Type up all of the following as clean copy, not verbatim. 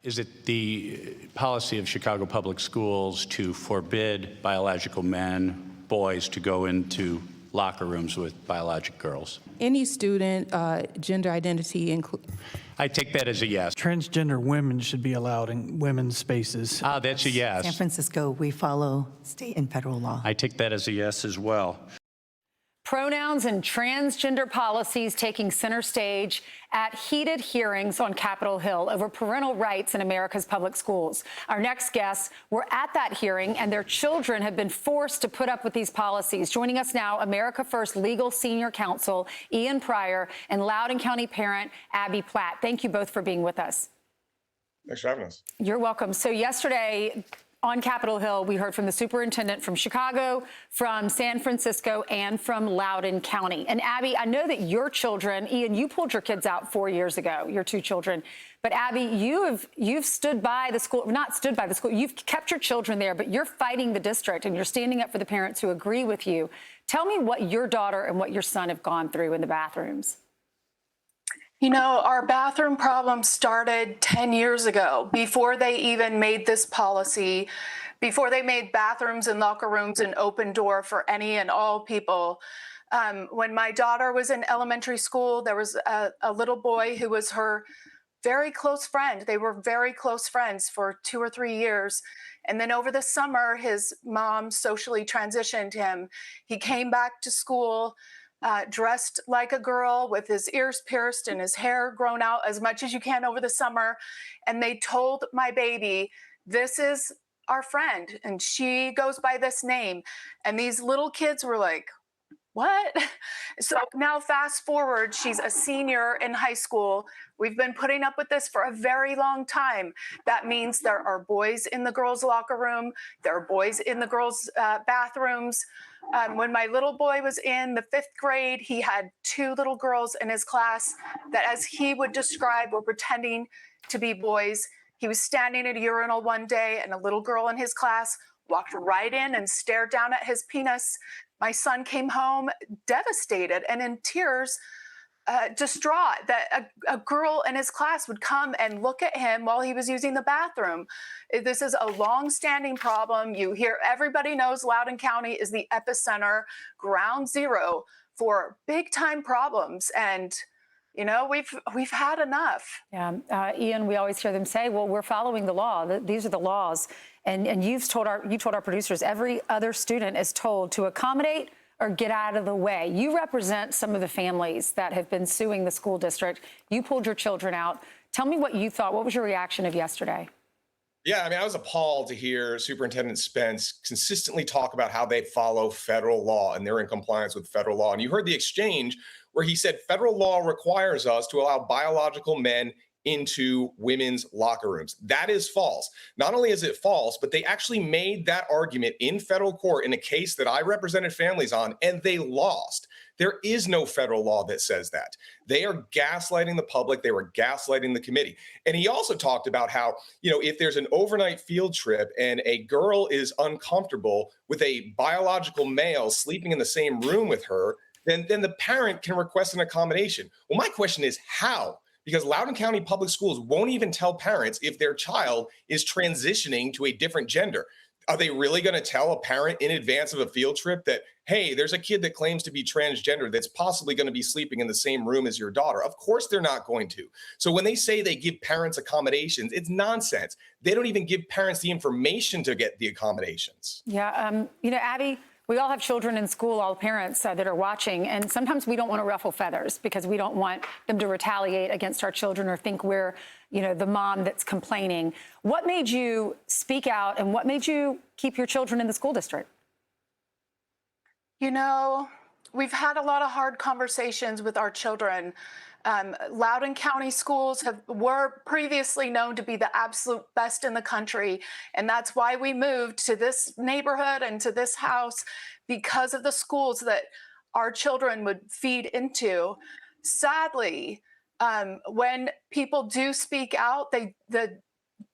Is it the policy of Chicago Public Schools to forbid biological men, boys, to go into locker rooms with biologic girls? Any student, gender identity I take that as a yes. Transgender women should be allowed in women's spaces. That's a yes. San Francisco, we follow state and federal law. I take that as a yes as well. Pronouns and transgender policies taking center stage at heated hearings on Capitol Hill over parental rights in America's public schools. Our next guests were at that hearing, and their children have been forced to put up with these policies. Joining us now, America First Legal Senior Counsel Ian Pryor and Loudoun County parent Abbie Platt. Thank you both for being with us. Thanks for having us. You're welcome. So yesterday, on Capitol Hill, we heard from the superintendent from Chicago, from San Francisco, and from Loudoun County. And Abbie, I know that your children, Ian, you pulled your kids out 4 years ago, your two children. But Abbie, you've stood by the school, not stood by the school, you've kept your children there, but you're fighting the district and you're standing up for the parents who agree with you. Tell me what your daughter and what your son have gone through in the bathrooms. You know, our bathroom problem started 10 years ago, before they even made this policy, before they made bathrooms and locker rooms an open door for any and all people. When my daughter was in elementary school, there was a little boy who was her very close friend. They were very close friends for 2 or 3 years. And then over the summer, his mom socially transitioned him. He came back to school dressed like a girl with his ears pierced and his hair grown out as much as you can over the summer. And they told my baby, this is our friend and she goes by this name. And these little kids were like, what? So now fast forward, she's a senior in high school. We've been putting up with this for a very long time. That means there are boys in the girls' locker room. There are boys in the girls' bathrooms. When my little boy was in the 5th grade, he had 2 little girls in his class that, as he would describe, were pretending to be boys. He was standing at a urinal one day and a little girl in his class walked right in and stared down at his penis. My son came home devastated and in tears, distraught that a girl in his class would come and look at him while he was using the bathroom. This is a long-standing problem. You hear, everybody knows Loudoun County is the epicenter, ground zero for big-time problems. And you know, we've had enough. Yeah, Ian, we always hear them say, well, we're following the law. These are the laws. And you told our producers, every other student is told to accommodate or get out of the way. You represent some of the families that have been suing the school district. You pulled your children out. Tell me what you thought. What was your reaction of yesterday? Yeah, I mean, I was appalled to hear Superintendent Spence consistently talk about how they follow federal law and they're in compliance with federal law. And you heard the exchange where he said federal law requires us to allow biological men into women's locker rooms. That is false. Not only is it false, but they actually made that argument in federal court in a case that I represented families on, and they lost. There is no federal law that says that. They are gaslighting the public. They were gaslighting the committee. And he also talked about how, you know, if there's an overnight field trip and a girl is uncomfortable with a biological male sleeping in the same room with her, then the parent can request an accommodation. Well, my question is how? Because Loudoun County Public Schools won't even tell parents if their child is transitioning to a different gender. Are they really going to tell a parent in advance of a field trip that, hey, there's a kid that claims to be transgender that's possibly going to be sleeping in the same room as your daughter? Of course they're not going to. So when they say they give parents accommodations, it's nonsense. They don't even give parents the information to get the accommodations. Yeah, you know, Abbie, we all have children in school, all parents that are watching, and sometimes we don't want to ruffle feathers because we don't want them to retaliate against our children or think we're, you know, the mom that's complaining. What made you speak out and what made you keep your children in the school district? You know, we've had a lot of hard conversations with our children. Loudoun County schools were previously known to be the absolute best in the country. And that's why we moved to this neighborhood and to this house, because of the schools that our children would feed into. Sadly, when people do speak out, the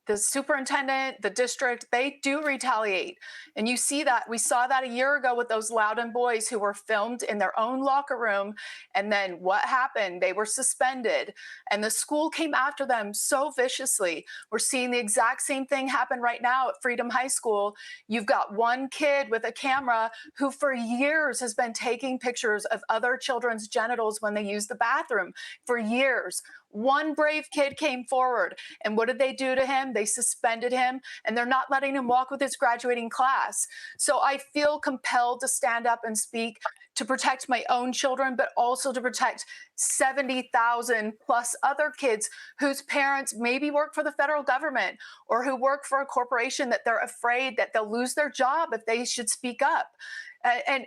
the superintendent, the district, they do retaliate. And you see that. We saw that a year ago with those Loudoun boys who were filmed in their own locker room. And then what happened? They were suspended. And the school came after them so viciously. We're seeing the exact same thing happen right now at Freedom High School. You've got one kid with a camera who for years has been taking pictures of other children's genitals when they use the bathroom. For years. One brave kid came forward, and what did they do to him? They suspended him, and they're not letting him walk with his graduating class. So I feel compelled to stand up and speak to protect my own children, but also to protect 70,000 plus other kids whose parents maybe work for the federal government or who work for a corporation that they're afraid that they'll lose their job if they should speak up. And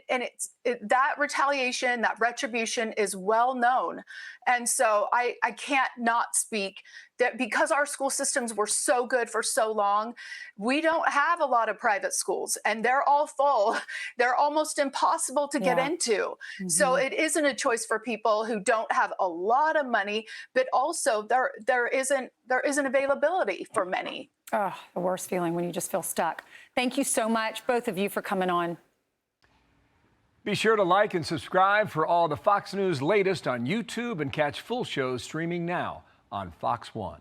that retaliation, that retribution is well known. And so I can't not speak that because our school systems were so good for so long, we don't have a lot of private schools and they're all full. They're almost impossible to get into. So it isn't a choice for people who don't have a lot of money, but also there isn't availability for many. Oh, the worst feeling when you just feel stuck. Thank you so much, both of you, for coming on. Be sure to like and subscribe for all the Fox News latest on YouTube and catch full shows streaming now on Fox One.